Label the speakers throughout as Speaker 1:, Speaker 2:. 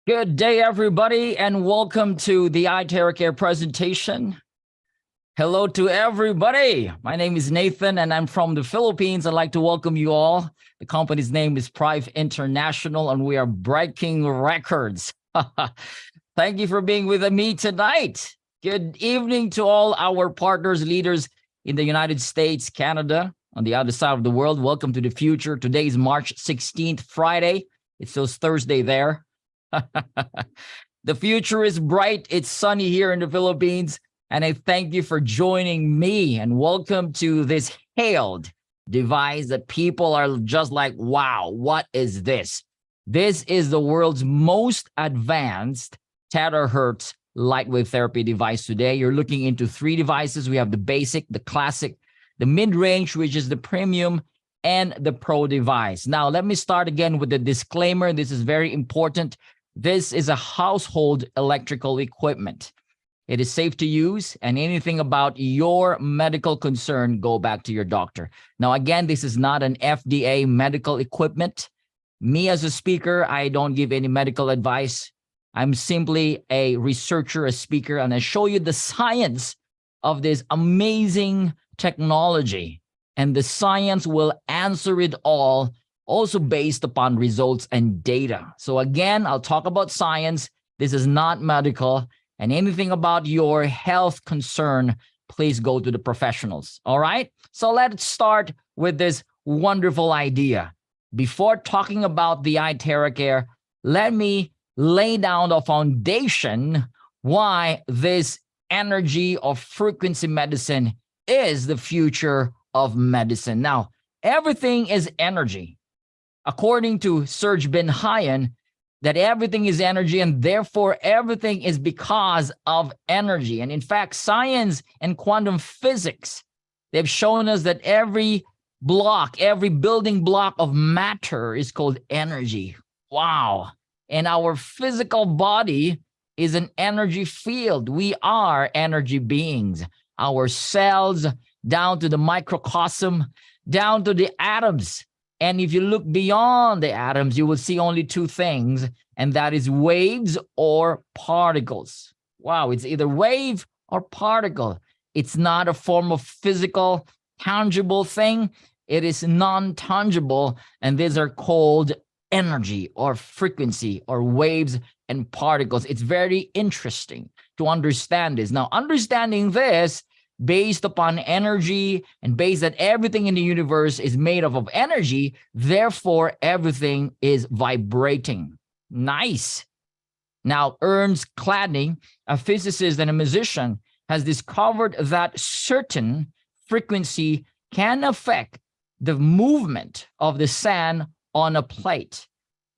Speaker 1: Good day, everybody, and welcome to the I TeraCare presentation. Hello to everybody. My name is Nathan, and I'm from the Philippines. I'd like to welcome you all. The company's name is Prife Internationale, and we are breaking records. Thank you for being with me tonight. Good evening to all our partners, leaders in the United States, Canada, on the other side of the world. Welcome to the future. Today is March 16th, Friday. It feels Thursday there. The future is bright. It's sunny here in the Philippines. And I thank you for joining me and welcome to this hailed device that people are just like, wow, what is this? This is the world's most advanced terahertz light wave therapy device today. You're looking into three devices. We have the basic, the classic, the mid-range, which is the premium, and the pro device. Now, let me start again with the disclaimer. This is very important. This is a household electrical equipment. It is safe to use, and anything about your medical concern, go back to your doctor. Now, again, this is not an FDA medical equipment. Me as a speaker, I don't give any medical advice. I'm simply a researcher, a speaker, and I show you the science of this amazing technology. And the science will answer it all, also based upon results and data. So again, I'll talk about science. This is not medical, and anything about your health concern, please go to the professionals. All right? So let's start with this wonderful idea. Before talking about the I TeraCare, let me lay down the foundation why this energy or frequency medicine is the future of medicine. Now, everything is energy. According to Serge Ben Hayan, that everything is energy and therefore everything is because of energy. And in fact, science and quantum physics, they've shown us that every block, every building block of matter is called energy. Wow. And our physical body is an energy field. We are energy beings. Our cells, down to the microcosm, down to the atoms. And if you look beyond the atoms, you will see only two things, and that is waves or particles. Wow, it's either wave or particle. It's not a form of physical, tangible thing. It is non-tangible, and these are called energy or frequency or waves and particles. It's very interesting to understand this. Now, understanding this, based upon energy and based that everything in the universe is made up of energy, therefore everything is vibrating. Nice. Now, Ernst Cladny, a physicist and a musician, has discovered that certain frequency can affect the movement of the sand on a plate.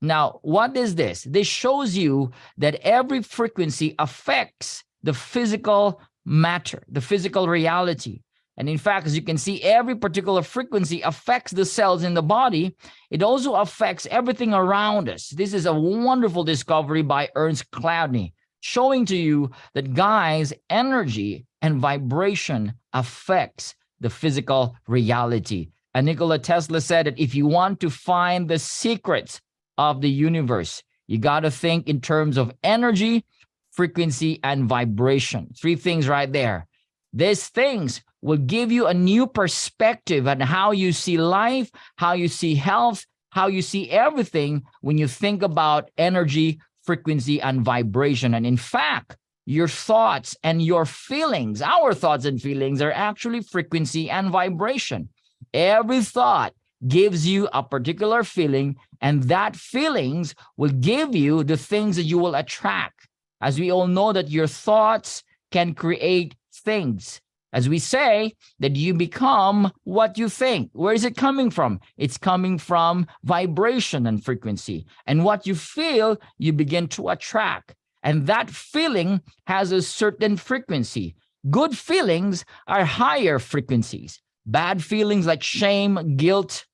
Speaker 1: Now, what is this? This shows you that every frequency affects the physical matter, the physical reality. And in fact, as you can see, every particular frequency affects the cells in the body. It also affects everything around us. This is a wonderful discovery by Ernst Cladny, showing to you that, guys, energy and vibration affects the physical reality. And Nikola Tesla said that if you want to find the secrets of the universe, you got to think in terms of energy, frequency, and vibration. Three things right there. These things will give you a new perspective on how you see life, how you see health, how you see everything when you think about energy, frequency, and vibration. And in fact, your thoughts and your feelings, our thoughts and feelings, are actually frequency and vibration. Every thought gives you a particular feeling, and that feelings will give you the things that you will attract. As we all know that your thoughts can create things. As we say, that you become what you think. Where is it coming from? It's coming from vibration and frequency. And what you feel, you begin to attract. And that feeling has a certain frequency. Good feelings are higher frequencies. Bad feelings like shame, guilt,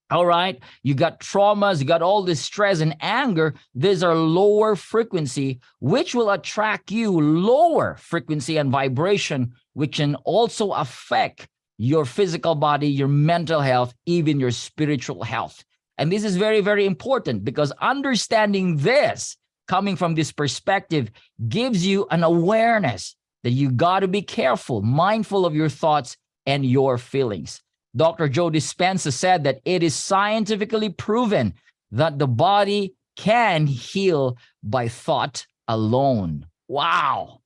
Speaker 1: all right, you got traumas, you got all this stress and anger. These are lower frequency, which will attract you lower frequency and vibration, which can also affect your physical body, your mental health, even your spiritual health. And this is very, very important, because understanding this coming from this perspective gives you an awareness that you got to be careful, mindful of your thoughts and your feelings. Dr. Joe Dispenza said that it is scientifically proven that the body can heal by thought alone. Wow.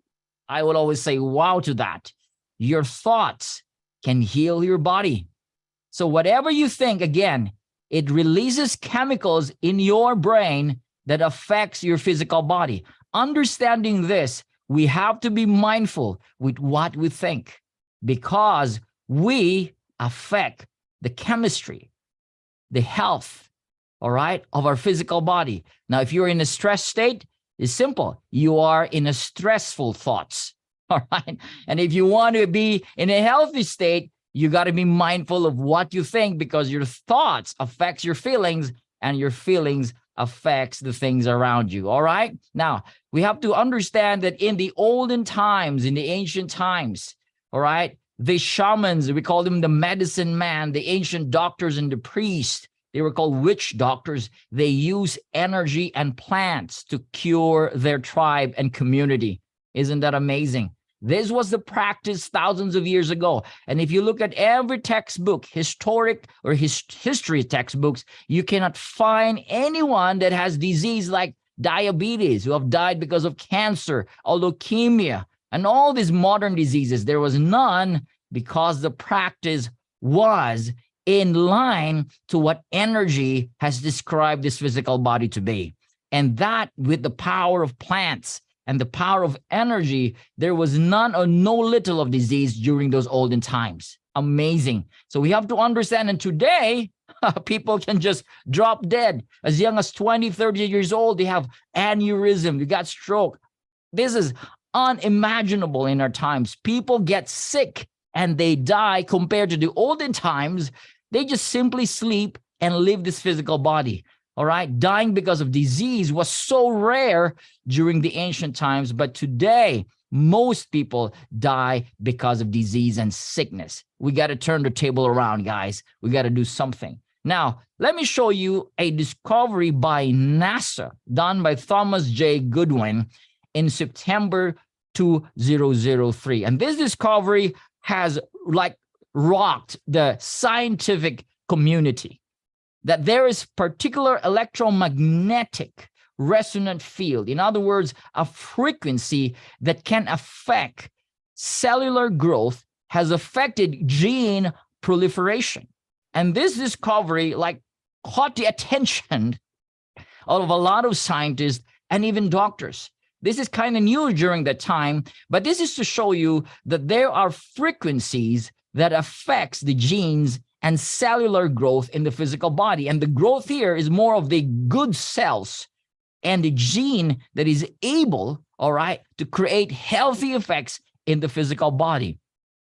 Speaker 1: I would always say wow to that. Your thoughts can heal your body. So whatever you think, again, it releases chemicals in your brain that affects your physical body. Understanding this, we have to be mindful with what we think because we affect the chemistry, the health, all right, of our physical body. Now, if you're in a stress state, it's simple. You are in a stressful thoughts, all right? And if you want to be in a healthy state, you got to be mindful of what you think because your thoughts affects your feelings and your feelings affects the things around you, all right? Now, we have to understand that in the olden times, in the ancient times, all right, the shamans, we call them the medicine man, the ancient doctors and the priests, they were called witch doctors. They use energy and plants to cure their tribe and community. Isn't that amazing? This was the practice thousands of years ago. And if you look at every textbook, historic or history textbooks, you cannot find anyone that has disease like diabetes, who have died because of cancer or leukemia, and all these modern diseases. There was none because the practice was in line to what energy has described this physical body to be. And that with the power of plants and the power of energy, there was none or no little of disease during those olden times. Amazing. So we have to understand, and today, people can just drop dead. As young as 20, 30 years old, they have aneurysm, they got stroke. This is unimaginable in our times. People get sick and they die compared to the olden times. They just simply sleep and live this physical body. All right, dying because of disease was so rare during the ancient times, but today, most people die because of disease and sickness. We got to turn the table around, guys. We got to do something. Now, let me show you a discovery by NASA done by Thomas J. Goodwin in September 2003. And this discovery has rocked the scientific community, that there is particular electromagnetic resonant field. In other words, a frequency that can affect cellular growth, has affected gene proliferation. And this discovery caught the attention of a lot of scientists and even doctors. This is kind of new during that time, but this is to show you that there are frequencies that affects the genes and cellular growth in the physical body. And the growth here is more of the good cells and the gene that is able, all right, to create healthy effects in the physical body.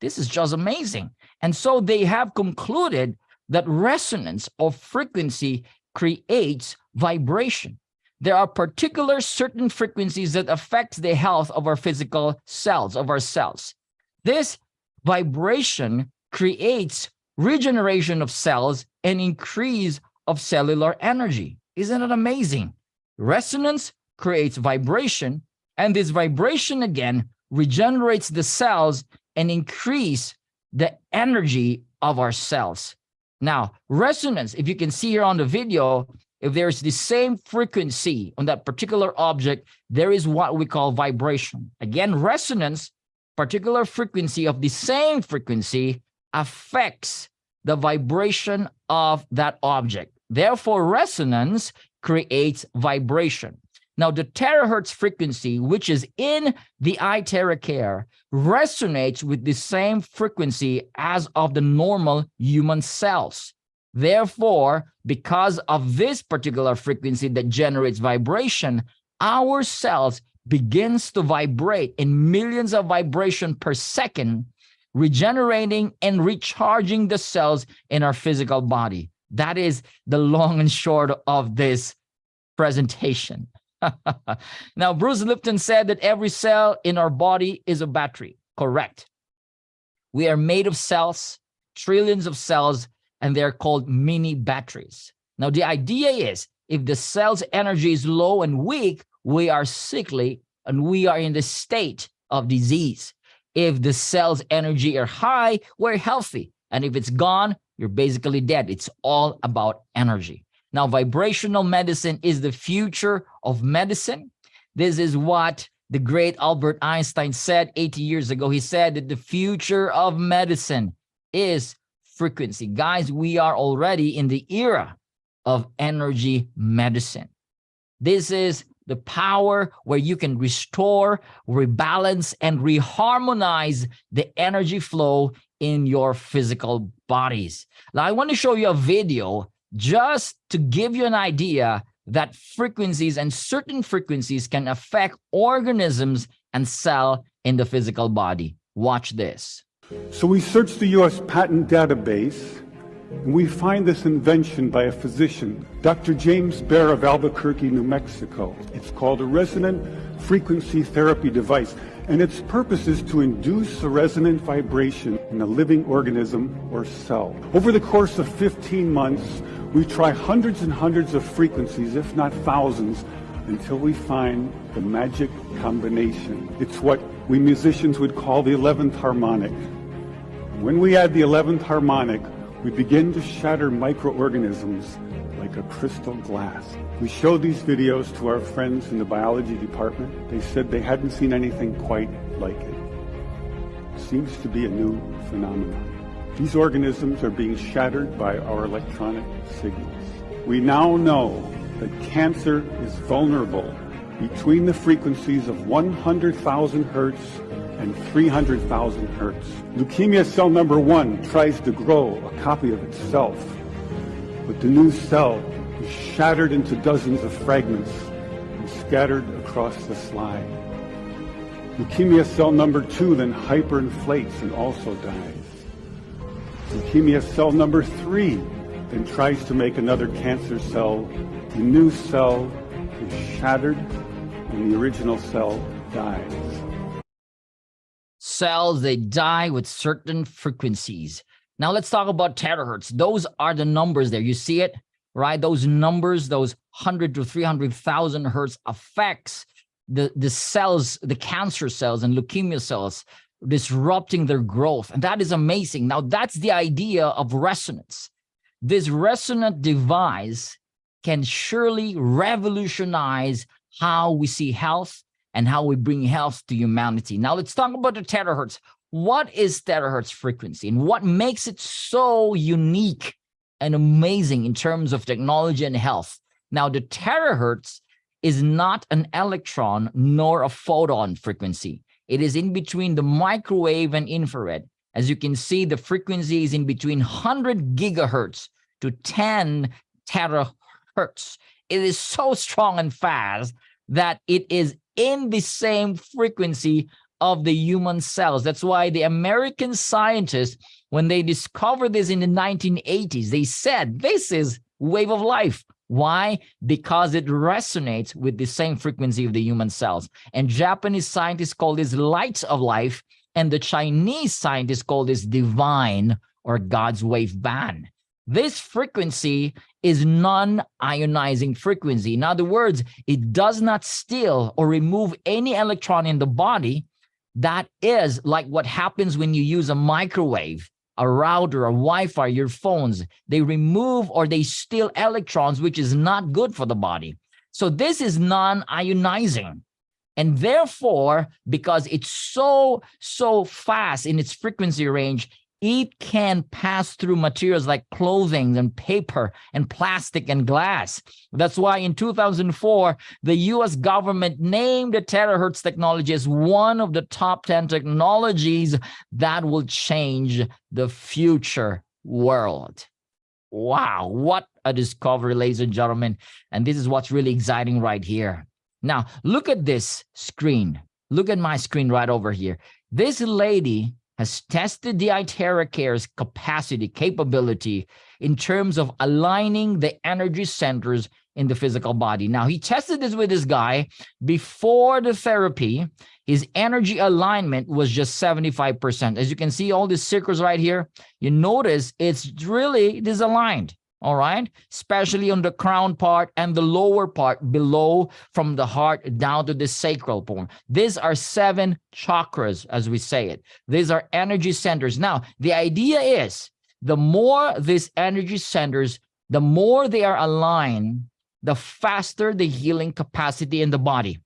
Speaker 1: This is just amazing. And so they have concluded that resonance or frequency creates vibration. There are particular certain frequencies that affect the health of our physical cells, of our cells. This vibration creates regeneration of cells and increase of cellular energy. Isn't it amazing? Resonance creates vibration, and this vibration again regenerates the cells and increase the energy of our cells. Now, resonance, if you can see here on the video, if there's the same frequency on that particular object, there is what we call vibration. Again, resonance, particular frequency of the same frequency affects the vibration of that object. Therefore, resonance creates vibration. Now, the terahertz frequency, which is in the I TeraCare, resonates with the same frequency as of the normal human cells. Therefore, because of this particular frequency that generates vibration, our cells begins to vibrate in millions of vibrations per second, regenerating and recharging the cells in our physical body. That is the long and short of this presentation. Now, Bruce Lipton said that every cell in our body is a battery. Correct. We are made of cells, trillions of cells, and they're called mini batteries. Now, the idea is if the cell's energy is low and weak, we are sickly and we are in the state of disease. If the cell's energy are high, we're healthy. And if it's gone, you're basically dead. It's all about energy. Now, vibrational medicine is the future of medicine. This is what the great Albert Einstein said 80 years ago. He said that the future of medicine is frequency. Guys, we are already in the era of energy medicine. This is the power where you can restore, rebalance, and reharmonize the energy flow in your physical bodies. Now, I want to show you a video just to give you an idea that frequencies and certain frequencies can affect organisms and cell in the physical body. Watch this.
Speaker 2: So we search the U.S. patent database, and we find this invention by a physician, Dr. James Bear of Albuquerque, New Mexico. It's called a resonant frequency therapy device, and its purpose is to induce a resonant vibration in a living organism or cell. Over the course of 15 months, we try hundreds and hundreds of frequencies, if not thousands, until we find the magic combination. It's what we musicians would call the 11th harmonic. When we add the 11th harmonic, we begin to shatter microorganisms like a crystal glass. We showed these videos to our friends in the biology department. They said they hadn't seen anything quite like it. It seems to be a new phenomenon. These organisms are being shattered by our electronic signals. We now know that cancer is vulnerable between the frequencies of 100,000 hertz and 300,000 hertz. Leukemia cell number 1 tries to grow a copy of itself, but the new cell is shattered into dozens of fragments and scattered across the slide. Leukemia cell number 2 then hyperinflates and also dies. Leukemia cell number 3 then tries to make another cancer cell. The new cell is shattered and the original cell dies.
Speaker 1: Cells, they die with certain frequencies. Now let's talk about terahertz. Those are the numbers there. You see it, right? Those numbers, those 100 to 300,000 hertz affects the cells, the cancer cells and leukemia cells, disrupting their growth. And that is amazing. Now that's the idea of resonance. This resonant device can surely revolutionize how we see health and how we bring health to humanity. Now let's talk about the terahertz. What is terahertz frequency and what makes it so unique and amazing in terms of technology and health? Now the terahertz is not an electron nor a photon frequency. It is in between the microwave and infrared. As you can see, the frequency is in between 100 gigahertz to 10 terahertz. It is so strong and fast that it is in the same frequency of the human cells. That's why the American scientists, when they discovered this in the 1980s, they said, this is wave of life. Why? Because it resonates with the same frequency of the human cells. And Japanese scientists call this light of life, and the Chinese scientists call this divine or God's wave band. This frequency is non-ionizing frequency. In other words, it does not steal or remove any electron in the body. That is like what happens when you use a microwave, a router, a Wi-Fi, your phones. They remove or they steal electrons, which is not good for the body. So this is non-ionizing. And therefore, because it's so fast in its frequency range, it can pass through materials like clothing and paper and plastic and glass. That's why in 2004, the US government named the terahertz technology as one of the top 10 technologies that will change the future world. Wow, what a discovery, ladies and gentlemen. And this is what's really exciting right here. Now, look at this screen. Look at my screen right over here. This lady has tested the Iteracare's capability in terms of aligning the energy centers in the physical body. Now, he tested this with this guy before the therapy. His energy alignment was just 75%. As you can see, all these circles right here, you notice it's really disaligned. all right? Especially on the crown part and the lower part below, from the heart down to the sacral bone. These are 7 chakras, as we say it. These are energy centers. Now, the idea is the more these energy centers, the more they are aligned, the faster the healing capacity in the body.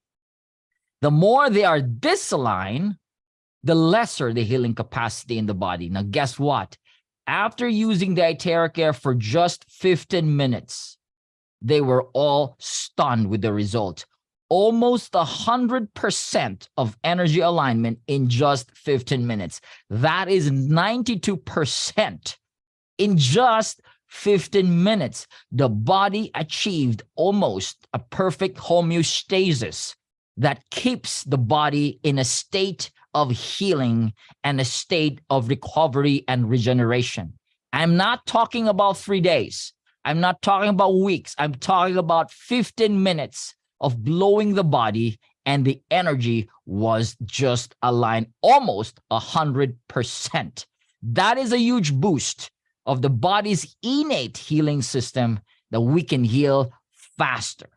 Speaker 1: The more they are disaligned, the lesser the healing capacity in the body. Now, guess what? After using the Iteracare for just 15 minutes, they were all stunned with the result. Almost 100% of energy alignment in just 15 minutes. That is 92% in just 15 minutes. The body achieved almost a perfect homeostasis that keeps the body in a state of healing and a state of recovery and regeneration. I'm not talking about 3 days. I'm not talking about weeks. I'm talking about 15 minutes of blowing the body, and the energy was just aligned almost 100%. That is a huge boost of the body's innate healing system that we can heal faster.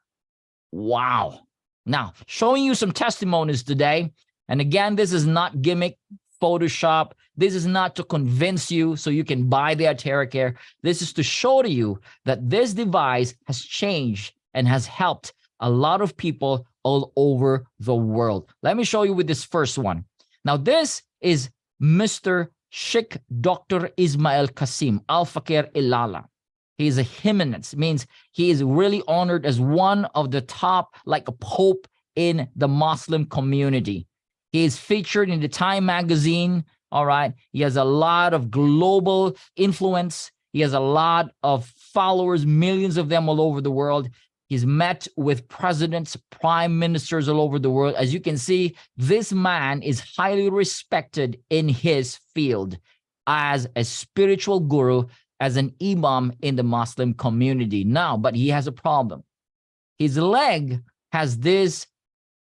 Speaker 1: Wow. Now, showing you some testimonies today. And again, this is not gimmick, Photoshop. This is not to convince you so you can buy the Iteracare. This is to show to you that this device has changed and has helped a lot of people all over the world. Let me show you with this first one. Now, this is Mr. Sheikh Dr. Ismail Qasim Al-Fakir Ilala. He is a eminence, means he is really honored as one of the top, like a pope in the Muslim community. He is featured in the Time magazine, all right? He has a lot of global influence. He has a lot of followers, millions of them all over the world. He's met with presidents, prime ministers all over the world. As you can see, this man is highly respected in his field as a spiritual guru, as an imam in the Muslim community. Now, but he has a problem. His leg has this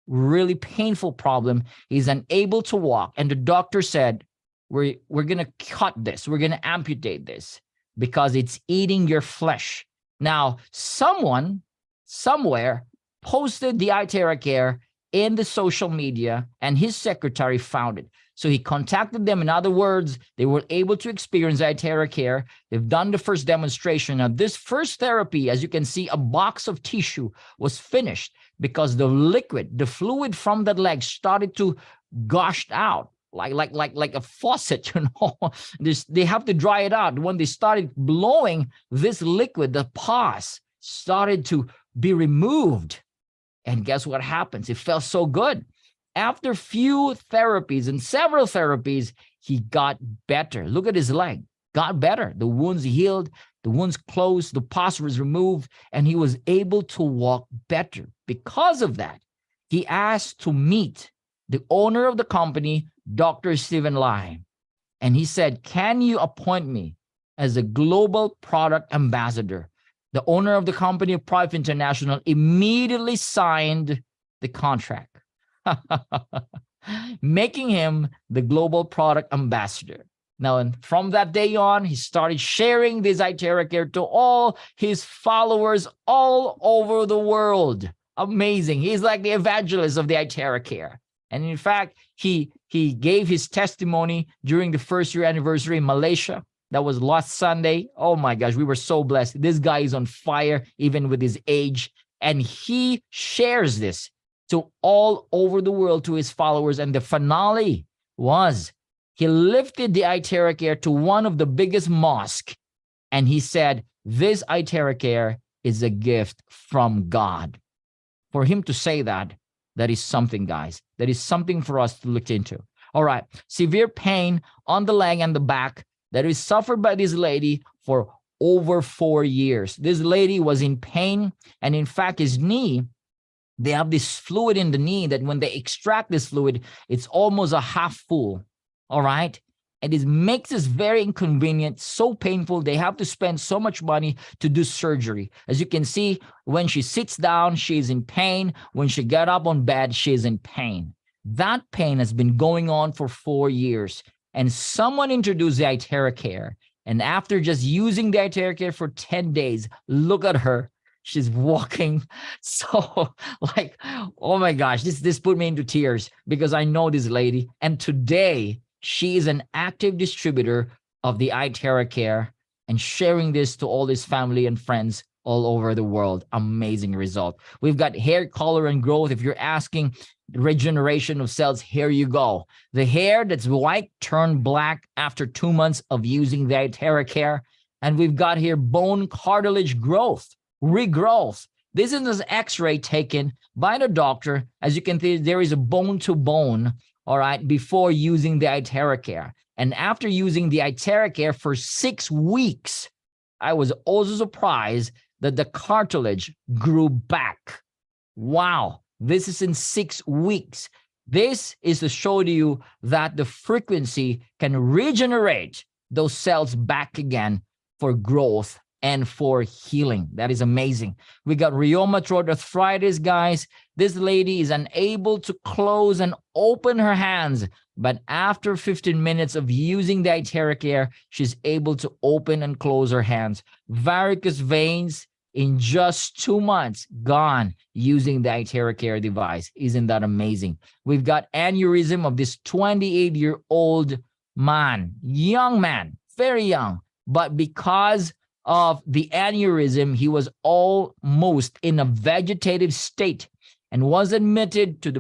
Speaker 1: really painful problem. He's unable to walk. And the doctor said, we're going to cut this. We're going to amputate this because it's eating your flesh. Now, someone somewhere posted the Iteracare in the social media, and his secretary found it. So he contacted them. In other words, they were able to experience Iteracare. They've done the first demonstration. Now, this first therapy, as you can see, a box of tissue was finished because the liquid, the fluid from that leg started to gush out like a faucet, you know. They have to dry it out. When they started blowing this liquid, the pus started to be removed. And guess what happens? It felt so good. After few therapies and several therapies, he got better. Look at his leg, got better. The wounds healed, the wounds closed, the pus was removed, and he was able to walk better. Because of that, he asked to meet the owner of the company, Dr. Stephen Lai. And he said, can you appoint me as a global product ambassador? The owner of the company, Prife Internationale, immediately signed the contract, making him the global product ambassador. Now, and from that day on, he started sharing this Iteracare to all his followers all over the world. Amazing. He's like the evangelist of the Iteracare. And in fact, he gave his testimony during the first year anniversary in Malaysia. That was last Sunday. Oh my gosh, we were so blessed. This guy is on fire, even with his age. And he shares this to all over the world, to his followers. And the finale was, he lifted the Iteracare to one of the biggest mosques. And he said, this Iteracare is a gift from God. For him to say that, that is something, guys. That is something for us to look into. All right, severe pain on the leg and the back that is suffered by this lady for over 4 years. This lady was in pain, and in fact, his knee, they have this fluid in the knee that when they extract this fluid, it's almost a half full, all right? And it makes this very inconvenient, so painful. They have to spend so much money to do surgery. As you can see, when she sits down, she's in pain. When she gets up on bed, she's in pain. That pain has been going on for 4 years. And someone introduced the Iteracare, And after just using the Iteracare for 10 days, look at her. She's walking so like, oh my gosh, this put me into tears because I know this lady. And today she is an active distributor of the I TeraCare and sharing this to all his family and friends all over the world. Amazing result. We've got hair color and growth. If you're asking regeneration of cells, here you go. The hair that's white turned black after 2 months of using the Iteracare. And we've got here bone cartilage growth, regrowth. This is an x-ray taken by the doctor. As you can see, there is a bone to bone, all right, before using the Iteracare. And after using the Iteracare for 6 weeks, I was also surprised that the cartilage grew back. Wow, this is in 6 weeks. This is to show to you that the frequency can regenerate those cells back again for growth and for healing. That is amazing. We got rheumatoid arthritis, guys. This lady is unable to close and open her hands, but after 15 minutes of using the Iteracare, she's able to open and close her hands. Varicose veins in just 2 months, gone using the Iteracare device. Isn't that amazing? We've got aneurysm of this 28-year-old man, young man, very young, but because of the aneurysm, he was almost in a vegetative state and was admitted to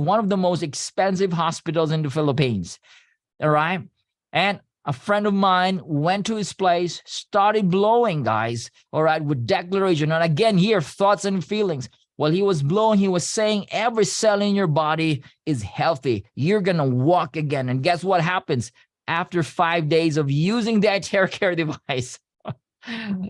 Speaker 1: one of the most expensive hospitals in the Philippines. All right. And a friend of mine went to his place, started blowing, guys, all right, with declaration. And again, here, thoughts and feelings. While he was blowing, he was saying every cell in your body is healthy. You're going to walk again. And guess what happens? After 5 days of using the Iteracare device,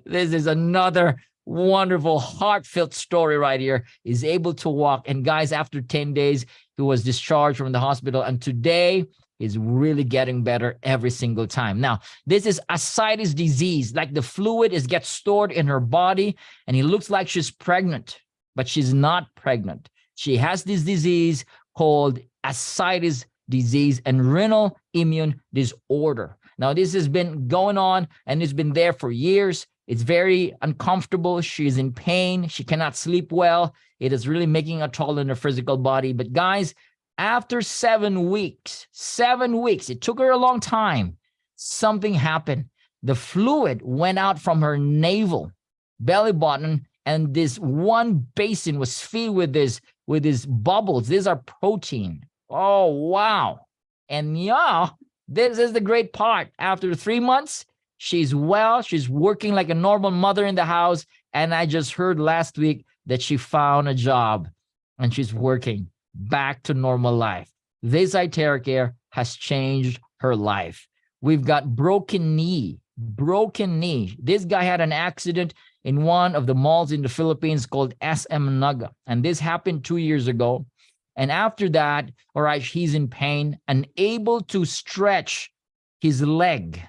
Speaker 1: this is another wonderful, heartfelt story right here. He's able to walk. And guys, after 10 days, he was discharged from the hospital. And today is really getting better every single time. Now, this is ascites disease, like the fluid gets stored in her body. And it looks like she's pregnant, but she's not pregnant. She has this disease called ascites disease and renal immune disorder. Now, this has been going on and it's been there for years. It's very uncomfortable. She's in pain. She cannot sleep well. It is really making a toll on her physical body. But guys, after 7 weeks, it took her a long time. Something happened. The fluid went out from her navel, belly button, and this one basin was filled with these bubbles. These are protein. Oh, wow. And yeah, this is the great part. After 3 months, she's well. She's working like a normal mother in the house. And I just heard last week that she found a job and she's working back to normal life. This Iteracare has changed her life. We've got broken knee. This guy had an accident in one of the malls in the Philippines called SM Naga. And this happened 2 years ago. And after that, all right, he's in pain, unable to stretch his leg.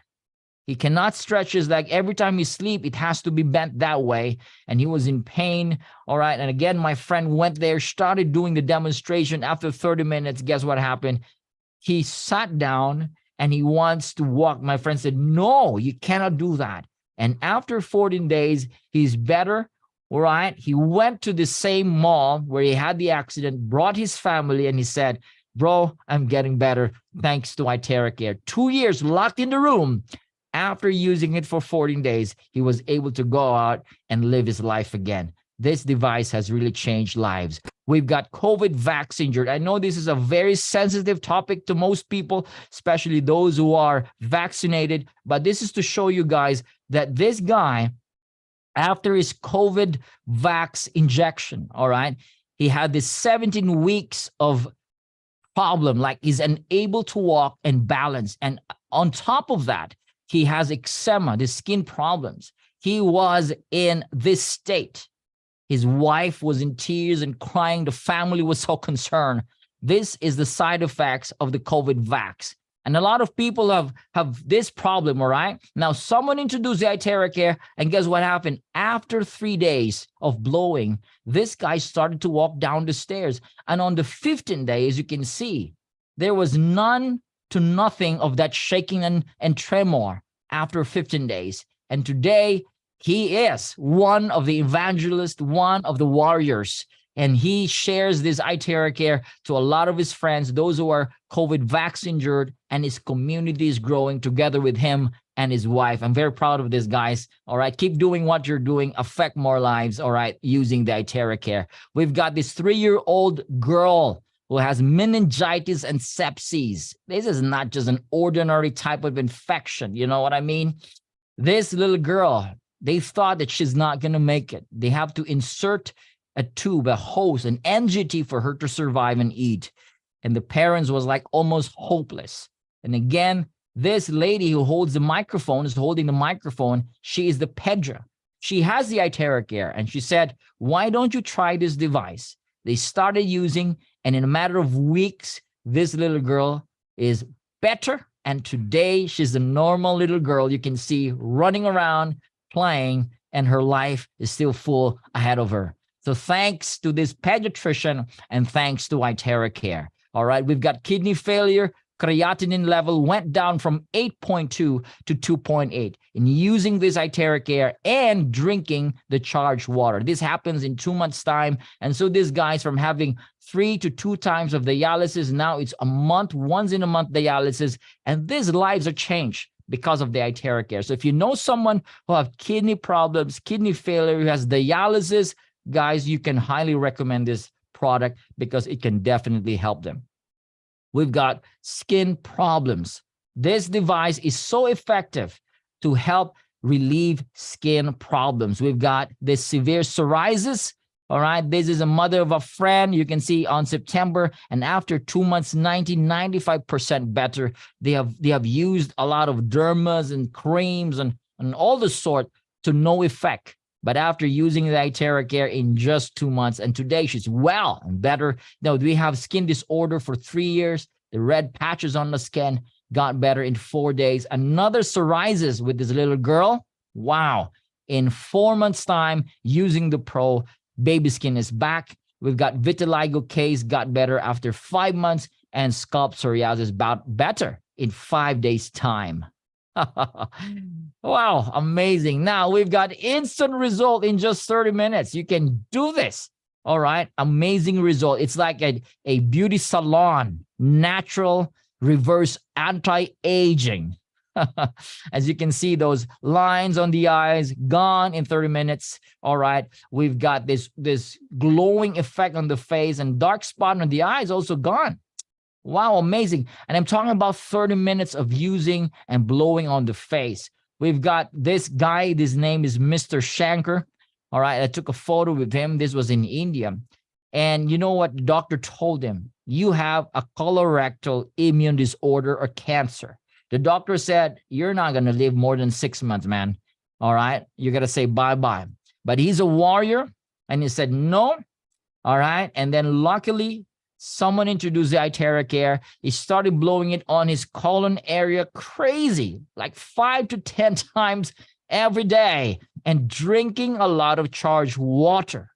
Speaker 1: He cannot stretch his leg. Every time he sleeps, it has to be bent that way. And he was in pain, all right? And again, my friend went there, started doing the demonstration. After 30 minutes, guess what happened? He sat down and he wants to walk. My friend said, no, you cannot do that. And after 14 days, he's better. All right. He went to the same mall where he had the accident, brought his family, and he said, bro, I'm getting better thanks to Iteracare. 2 years locked in the room. After using it for 14 days, he was able to go out and live his life again. This device has really changed lives. We've got COVID vaccine. I know this is a very sensitive topic to most people, especially those who are vaccinated. But this is to show you guys that this guy, after his COVID vax injection, all right, he had this 17 weeks of problem, like he's unable to walk and balance. And on top of that, he has eczema, the skin problems. He was in this state. His wife was in tears and crying. The family was so concerned. This is the side effects of the COVID vax. And a lot of people have this problem, all right? Now, someone introduced the Iteracare, and guess what happened? After 3 days of blowing, this guy started to walk down the stairs. And on the 15th day, as you can see, there was none to nothing of that shaking and tremor. after 15 days. And today, he is one of the evangelists, one of the warriors. And he shares this I TeraCare to a lot of his friends, those who are COVID vaccine injured, and his community is growing together with him and his wife. I'm very proud of this, guys. All right, keep doing what you're doing. Affect more lives, all right, using the I TeraCare. We've got this 3-year-old girl who has meningitis and sepsis. This is not just an ordinary type of infection. You know what I mean? This little girl, they thought that she's not going to make it. They have to insert a tube, a hose, an NGT for her to survive and eat. And the parents was like almost hopeless. And again, this lady who holds the microphone is holding the microphone. She is the Pedra. She has the I TeraCare, and she said, why don't you try this device? They started using, and in a matter of weeks, this little girl is better. And today she's a normal little girl you can see running around, playing, and her life is still full ahead of her. So thanks to this pediatrician and thanks to I TeraCare. All right, we've got kidney failure. Creatinine level went down from 8.2 to 2.8 in using this I TeraCare and drinking the charged water. This happens in 2 months' time. And so this guy's from having 3 to 2 times of dialysis. Now it's a month, once in a month dialysis. And these lives are changed because of the I TeraCare. So if you know someone who have kidney problems, kidney failure, who has dialysis, guys, you can highly recommend this product because it can definitely help them. We've got skin problems. This device is so effective to help relieve skin problems. We've got this severe psoriasis. All right, this is a mother of a friend. You can see on September, and after 2 months, 95% better. They have used a lot of dermas and creams and all the sort to no effect. But after using the I TeraCare in just 2 months, and today she's well and better. Now, we have skin disorder for 3 years. The red patches on the skin got better in 4 days. Another psoriasis with this little girl. Wow. In 4 months' time, using the Pro, baby skin is back. We've got vitiligo case got better after 5 months, and scalp psoriasis better in 5 days' time. Wow, amazing. Now we've got instant result in just 30 minutes. You can do this. All right, amazing result. It's like a beauty salon, natural, reverse anti-aging. As you can see, those lines on the eyes gone in 30 minutes. All right, we've got this glowing effect on the face, and dark spot on the eyes also gone. Wow, amazing. And I'm talking about 30 minutes of using and blowing on the face. We've got this guy. His name is Mr. Shankar. All right, I took a photo with him. This was in India. And you know what the doctor told him? You have a colorectal immune disorder or cancer. The doctor said, you're not going to live more than 6 months, man. All right, you got to say bye-bye. But he's a warrior, and he said no. All right, and then luckily, someone introduced the I TeraCare. He started blowing it on his colon area, crazy, like 5 to 10 times every day, and drinking a lot of charged water.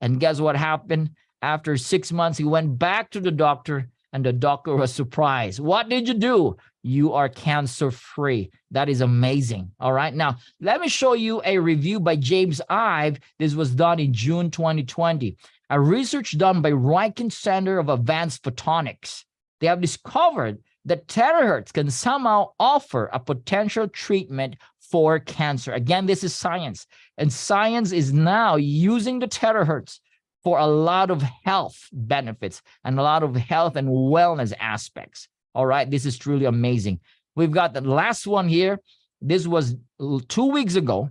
Speaker 1: And guess what happened? After 6 months, he went back to the doctor, and the doctor was surprised. What did you do? You are cancer-free. That is amazing. All right. Now, let me show you a review by James Ive. This was done in June 2020. A research done by Riken Center of Advanced Photonics. They have discovered that terahertz can somehow offer a potential treatment for cancer. Again, this is science. And science is now using the terahertz for a lot of health benefits and a lot of health and wellness aspects. All right, this is truly amazing. We've got the last one here. This was 2 weeks ago.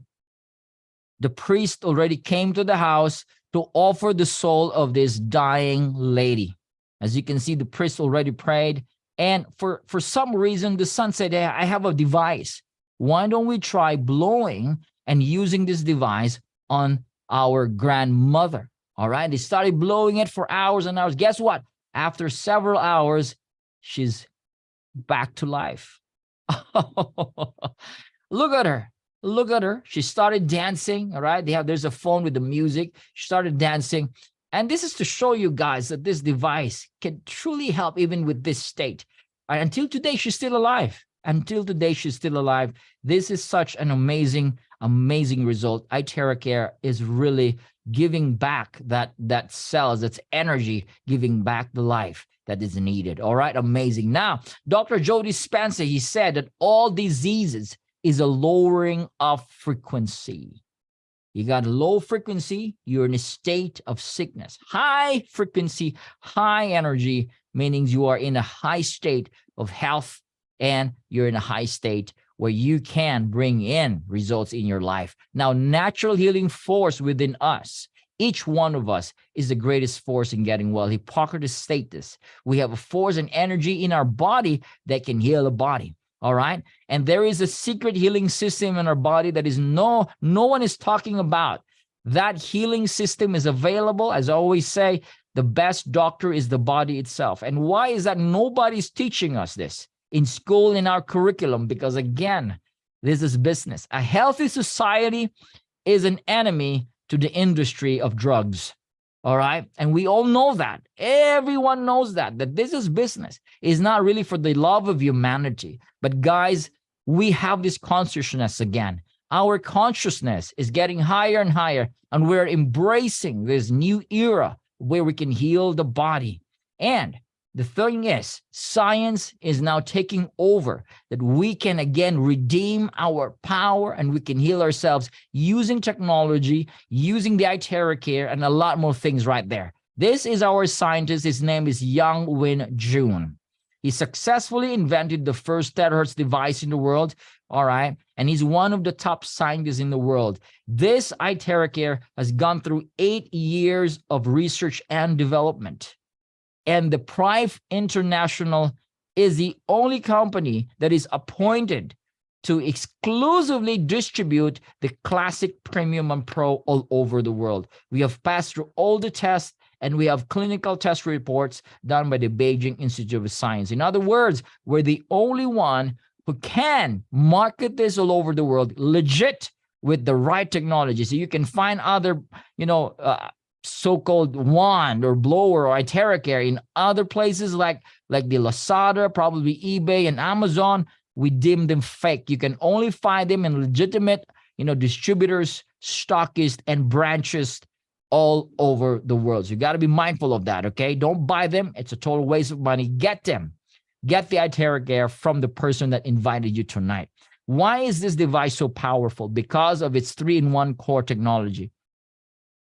Speaker 1: The priest already came to the house to offer the soul of this dying lady. As you can see, the priest already prayed. And for some reason, the son said, hey, I have a device. Why don't we try blowing and using this device on our grandmother? All right, they started blowing it for hours and hours. Guess what? After several hours, she's back to life. Look at her. Look at her. She started dancing. All right. There's a phone with the music. She started dancing. And this is to show you guys that this device can truly help even with this state. Until today, she's still alive. Until today, she's still alive. This is such an amazing, amazing result. I TeraCare is really giving back that cells, that's energy, giving back the life that is needed. All right, amazing. Now, Dr. Joe Dispenza, he said that all diseases is a lowering of frequency. You got low frequency, you're in a state of sickness. High frequency, high energy, meaning you are in a high state of health and you're in a high state where you can bring in results in your life. Now, natural healing force within us, each one of us is the greatest force in getting well. Hippocrates states this. We have a force and energy in our body that can heal the body. All right. And there is a secret healing system in our body that is no one is talking about. That healing system is available. As I always say, the best doctor is the body itself. And why is that? Nobody's teaching us this in school, in our curriculum, because again, this is business. A healthy society is an enemy to the industry of drugs. All right. And we all know that. Everyone knows that this is business. It's not really for the love of humanity. But guys, we have this consciousness again. Our consciousness is getting higher and higher, and we're embracing this new era where we can heal the body. And the thing is, science is now taking over, that we can again redeem our power and we can heal ourselves using technology, using the Iteracare, and a lot more things right there. This is our scientist. His name is Yang Win Jun. He successfully invented the first terahertz device in the world. All right. And he's one of the top scientists in the world. This Iteracare has gone through 8 years of research and development. And the Prife Internationale is the only company that is appointed to exclusively distribute the classic, premium, and pro all over the world. We have passed through all the tests, and we have clinical test reports done by the Beijing Institute of Science. In other words, we're the only one who can market this all over the world, legit, with the right technology. So you can find other, so-called wand or blower or Iteracare in other places like the Lazada, probably eBay and Amazon. We deem them fake. You can only find them in legitimate, distributors, stockists, and branches all over the world. So you got to be mindful of that, okay? Don't buy them. It's a total waste of money. Get them. Get the Iteracare from the person that invited you tonight. Why is this device so powerful? Because of its 3-in-1 core technology.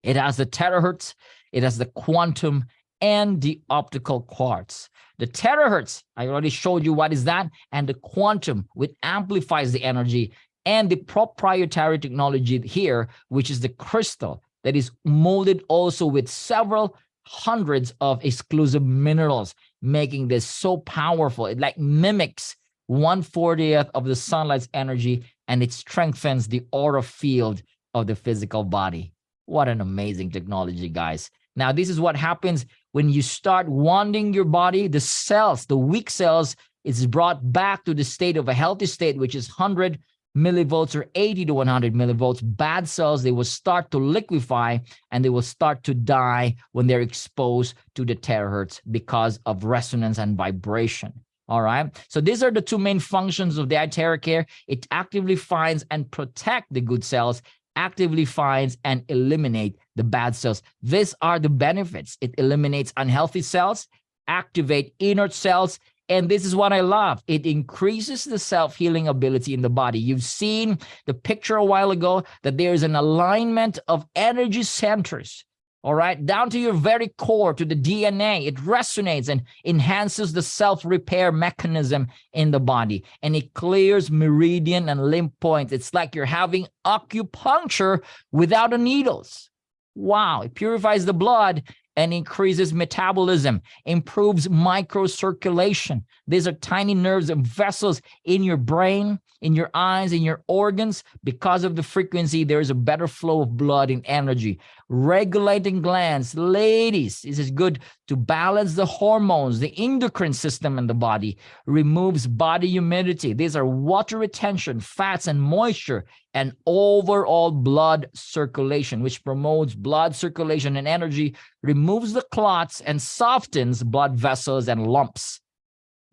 Speaker 1: It has the terahertz, it has the quantum, and the optical quartz. The terahertz, I already showed you what is that, and the quantum, which amplifies the energy, and the proprietary technology here, which is the crystal that is molded also with several hundreds of exclusive minerals, making this so powerful. It like mimics 1/40th of the sunlight's energy, and it strengthens the aura field of the physical body. What an amazing technology, guys. Now, this is what happens when you start wounding your body. The cells, the weak cells, is brought back to the state of a healthy state, which is 100 millivolts or 80 to 100 millivolts. Bad cells, they will start to liquefy and they will start to die when they're exposed to the terahertz because of resonance and vibration. All right. So these are the two main functions of the Iteracare. It actively finds and protects the good cells, actively finds and eliminate the bad cells. These are the benefits. It eliminates unhealthy cells, activate inert cells, and this is what I love. It increases the self-healing ability in the body. You've seen the picture a while ago that there is an alignment of energy centers, all right, down to your very core, to the DNA. It resonates and enhances the self-repair mechanism in the body, and it clears meridian and lymph points. It's like you're having acupuncture without the needles. Wow, it purifies the blood and increases metabolism, improves microcirculation. These are tiny nerves and vessels in your brain, in your eyes, in your organs. Because of the frequency, there is a better flow of blood and energy. Regulating glands. Ladies, this is good to balance the hormones, the endocrine system in the body. Removes body humidity. These are water retention, fats and moisture, and overall blood circulation, which promotes blood circulation and energy, removes the clots, and softens blood vessels and lumps.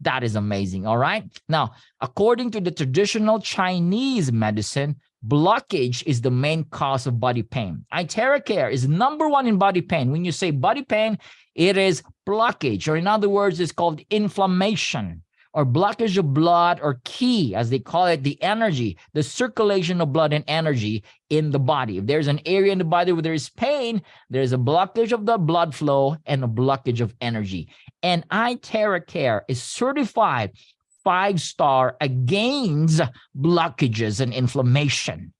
Speaker 1: That is amazing. All right. Now, according to the traditional Chinese medicine, blockage is the main cause of body pain. I TeraCare is #1 in body pain. When you say body pain, it is blockage, or in other words, it's called inflammation or blockage of blood, or qi, as they call it, the energy, the circulation of blood and energy in the body. If there's an area in the body where there is pain, there's a blockage of the blood flow and a blockage of energy. And I TeraCare is certified 5-star against blockages and inflammation.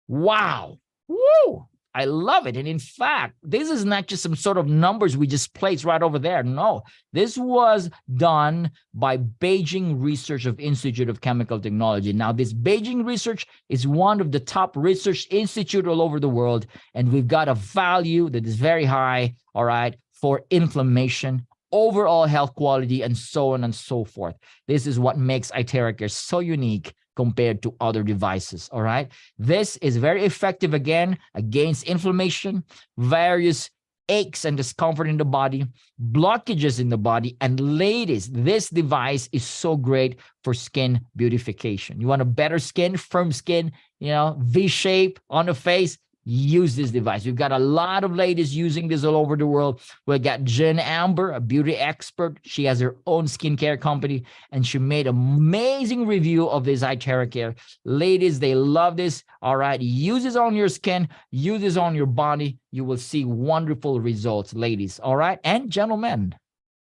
Speaker 1: Wow. Woo. I love it. And in fact, this is not just some sort of numbers we just placed right over there. No, this was done by Beijing Research of Institute of Chemical Technology. Now, this Beijing research is one of the top research institute all over the world. And we've got a value that is very high, all right, for inflammation, overall health quality, and so on and so forth. This is what makes Iteracare so unique compared to other devices, all right? This is very effective, again, against inflammation, various aches and discomfort in the body, blockages in the body, and ladies, this device is so great for skin beautification. You want a better skin, firm skin, you know, V-shape on the face, use this device. We've got a lot of ladies using this all over the world. We've got Jen Amber, a beauty expert. She has her own skincare company, and she made an amazing review of this Iteracare. Ladies, they love this. All right, use this on your skin, use this on your body. You will see wonderful results, ladies. All right, and gentlemen.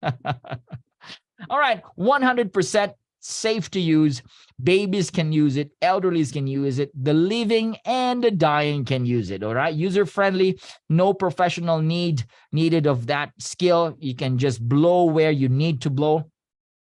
Speaker 1: All right, 100% safe to use. Babies can use it, elderlies can use it, the living and the dying can use it. All right, user friendly, no professional needed of that skill. You can just blow where you need to blow.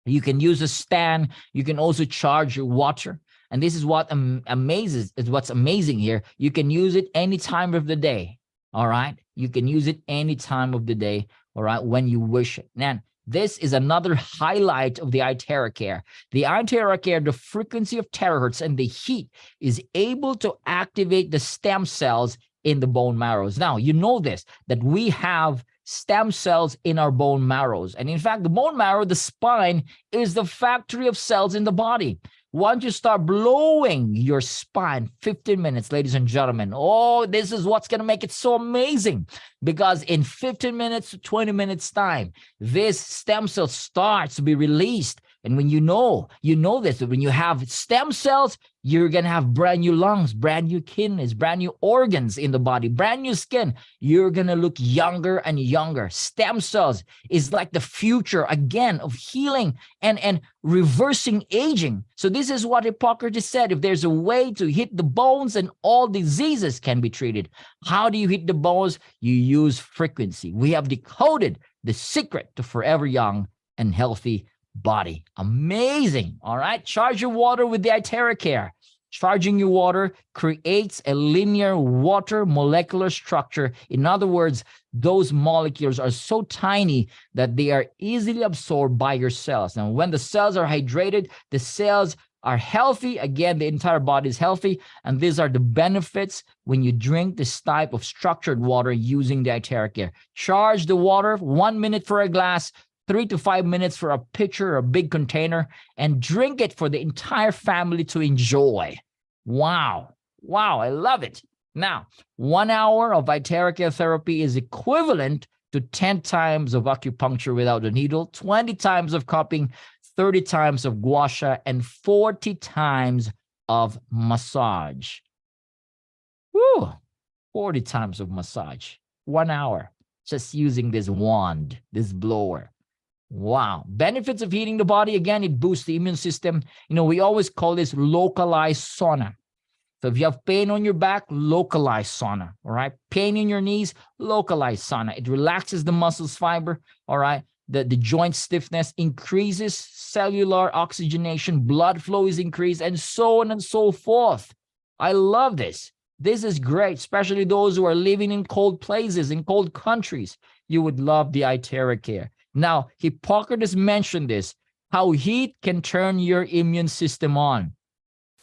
Speaker 1: You can use a stand. You can also charge your water. And this is what what's amazing here. You can use it any time of the day. All right, you can use it any time of the day. All right, when you wish it. Now, this is another highlight of the Iteracare. The Iteracare, the frequency of terahertz and the heat is able to activate the stem cells in the bone marrows. Now, you know this, that we have stem cells in our bone marrows. And in fact, the bone marrow, the spine, is the factory of cells in the body. Once you start blowing your spine, 15 minutes, ladies and gentlemen, oh, this is what's going to make it so amazing. Because in 15 minutes to 20 minutes time, this stem cell starts to be released. And when you know this, that when you have stem cells, you're going to have brand new lungs, brand new kidneys, brand new organs in the body, brand new skin. You're going to look younger and younger. Stem cells is like the future, again, of healing and reversing aging. So this is what Hippocrates said. If there's a way to hit the bones, and all diseases can be treated. How do you hit the bones? You use frequency. We have decoded the secret to forever young and healthy body. Amazing. All right. Charge your water with the Iteracare. Charging your water creates a linear water molecular structure. In other words, those molecules are so tiny that they are easily absorbed by your cells. Now, when the cells are hydrated, the cells are healthy. Again, the entire body is healthy. And these are the benefits when you drink this type of structured water using the Iteracare. Charge the water, 1 minute for a glass, 3 to 5 minutes for a pitcher or a big container, and drink it for the entire family to enjoy. Wow. Wow, I love it. Now, 1 hour of Iteracare therapy is equivalent to 10 times of acupuncture without a needle, 20 times of cupping, 30 times of gua sha, and 40 times of massage. Woo! 40 times of massage. 1 hour just using this wand, this blower. Wow. Benefits of heating the body. Again, it boosts the immune system. You know, we always call this localized sauna. So if you have pain on your back, localized sauna. All right. Pain in your knees, localized sauna. It relaxes the muscles fiber. All right. The joint stiffness increases cellular oxygenation, blood flow is increased, and so on and so forth. I love this. This is great, especially those who are living in cold places, in cold countries. You would love the Iteracare. Now, Hippocrates mentioned this, how heat can turn your immune system on.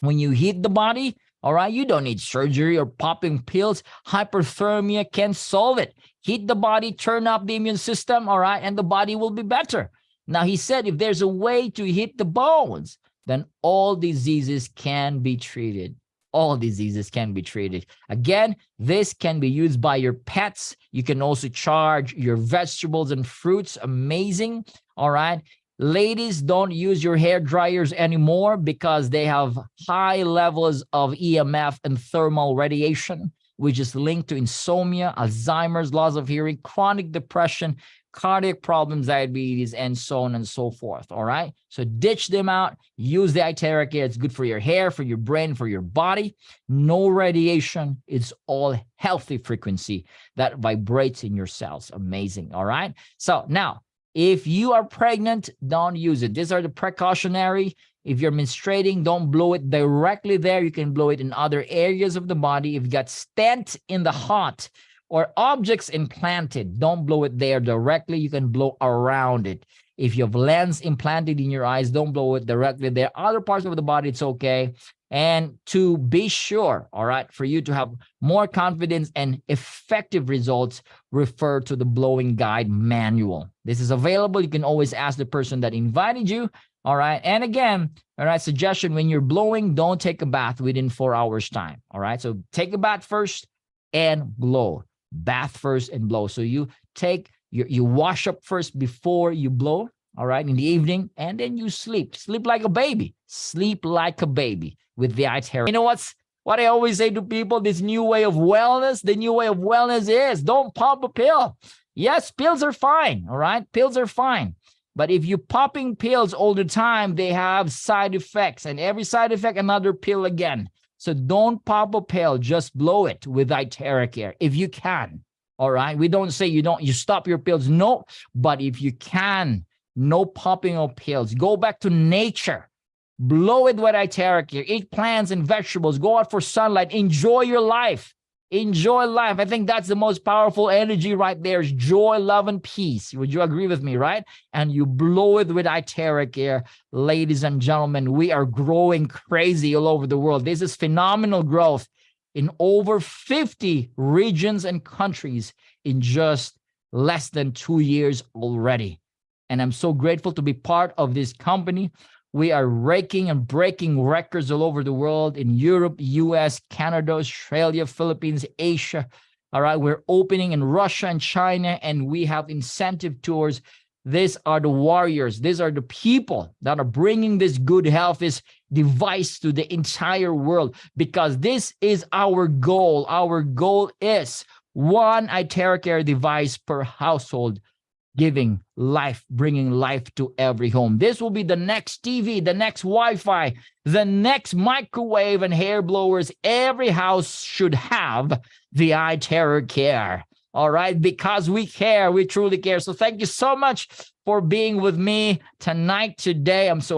Speaker 1: When you heat the body, all right, you don't need surgery or popping pills. Hyperthermia can solve it. Heat the body, turn up the immune system, all right, and the body will be better. Now, he said if there's a way to hit the bones, then all diseases can be treated. All diseases can be treated. Again, this can be used by your pets. You can also charge your vegetables and fruits. Amazing. All right. Ladies, don't use your hair dryers anymore because they have high levels of EMF and thermal radiation, which is linked to insomnia, Alzheimer's, loss of hearing, chronic depression, cardiac problems, diabetes, and so on and so forth. All right. So ditch them out. Use the Iteracare. It's good for your hair, for your brain, for your body. No radiation. It's all healthy frequency that vibrates in your cells. Amazing. All right. So now, if you are pregnant, don't use it. These are the precautionary. If you're menstruating, don't blow it directly there. You can blow it in other areas of the body. If you got stent in the heart or objects implanted, don't blow it there directly. You can blow around it. If you have lens implanted in your eyes, don't blow it directly there. Other parts of the body, it's okay. And to be sure, all right, for you to have more confidence and effective results, refer to the blowing guide manual. This is available. You can always ask the person that invited you. All right. And again, all right, suggestion, when you're blowing, don't take a bath within 4 hours time. All right. So take a bath first and blow. Bath first and blow. So you wash up first before you blow. All right. In the evening, and then you sleep. Sleep like a baby. Sleep like a baby with the Iteracare. You know what I always say to people, this new way of wellness, the new way of wellness is don't pop a pill. Yes, pills are fine. All right. Pills are fine. But if you're popping pills all the time, they have side effects, and every side effect, another pill again. So don't pop a pill, just blow it with Iteracare if you can. All right. We don't say you stop your pills. No, but if you can, no popping of pills. Go back to nature. Blow it with Iteracare. Eat plants and vegetables. Go out for sunlight. Enjoy your life. Enjoy life. I think that's the most powerful energy right there is joy, love, and peace. Would you agree with me, right? And you blow it with Iteracare. Ladies and gentlemen, we are growing crazy all over the world. This is phenomenal growth in over 50 regions and countries in just less than 2 years already. And I'm so grateful to be part of this company. We are raking and breaking records all over the world in Europe, US, Canada, Australia, Philippines, Asia. All right, we're opening in Russia and China, and we have incentive tours. These are the warriors. These are the people that are bringing this good health, this device to the entire world, because this is our goal. Our goal is one Iteracare device per household, giving life, bringing life to every home. This will be the next TV, the next Wi-Fi, the next microwave and hair blowers. Every house should have the Iteracare. All right, because we care, we truly care. So thank you so much for being with me tonight, today. I'm so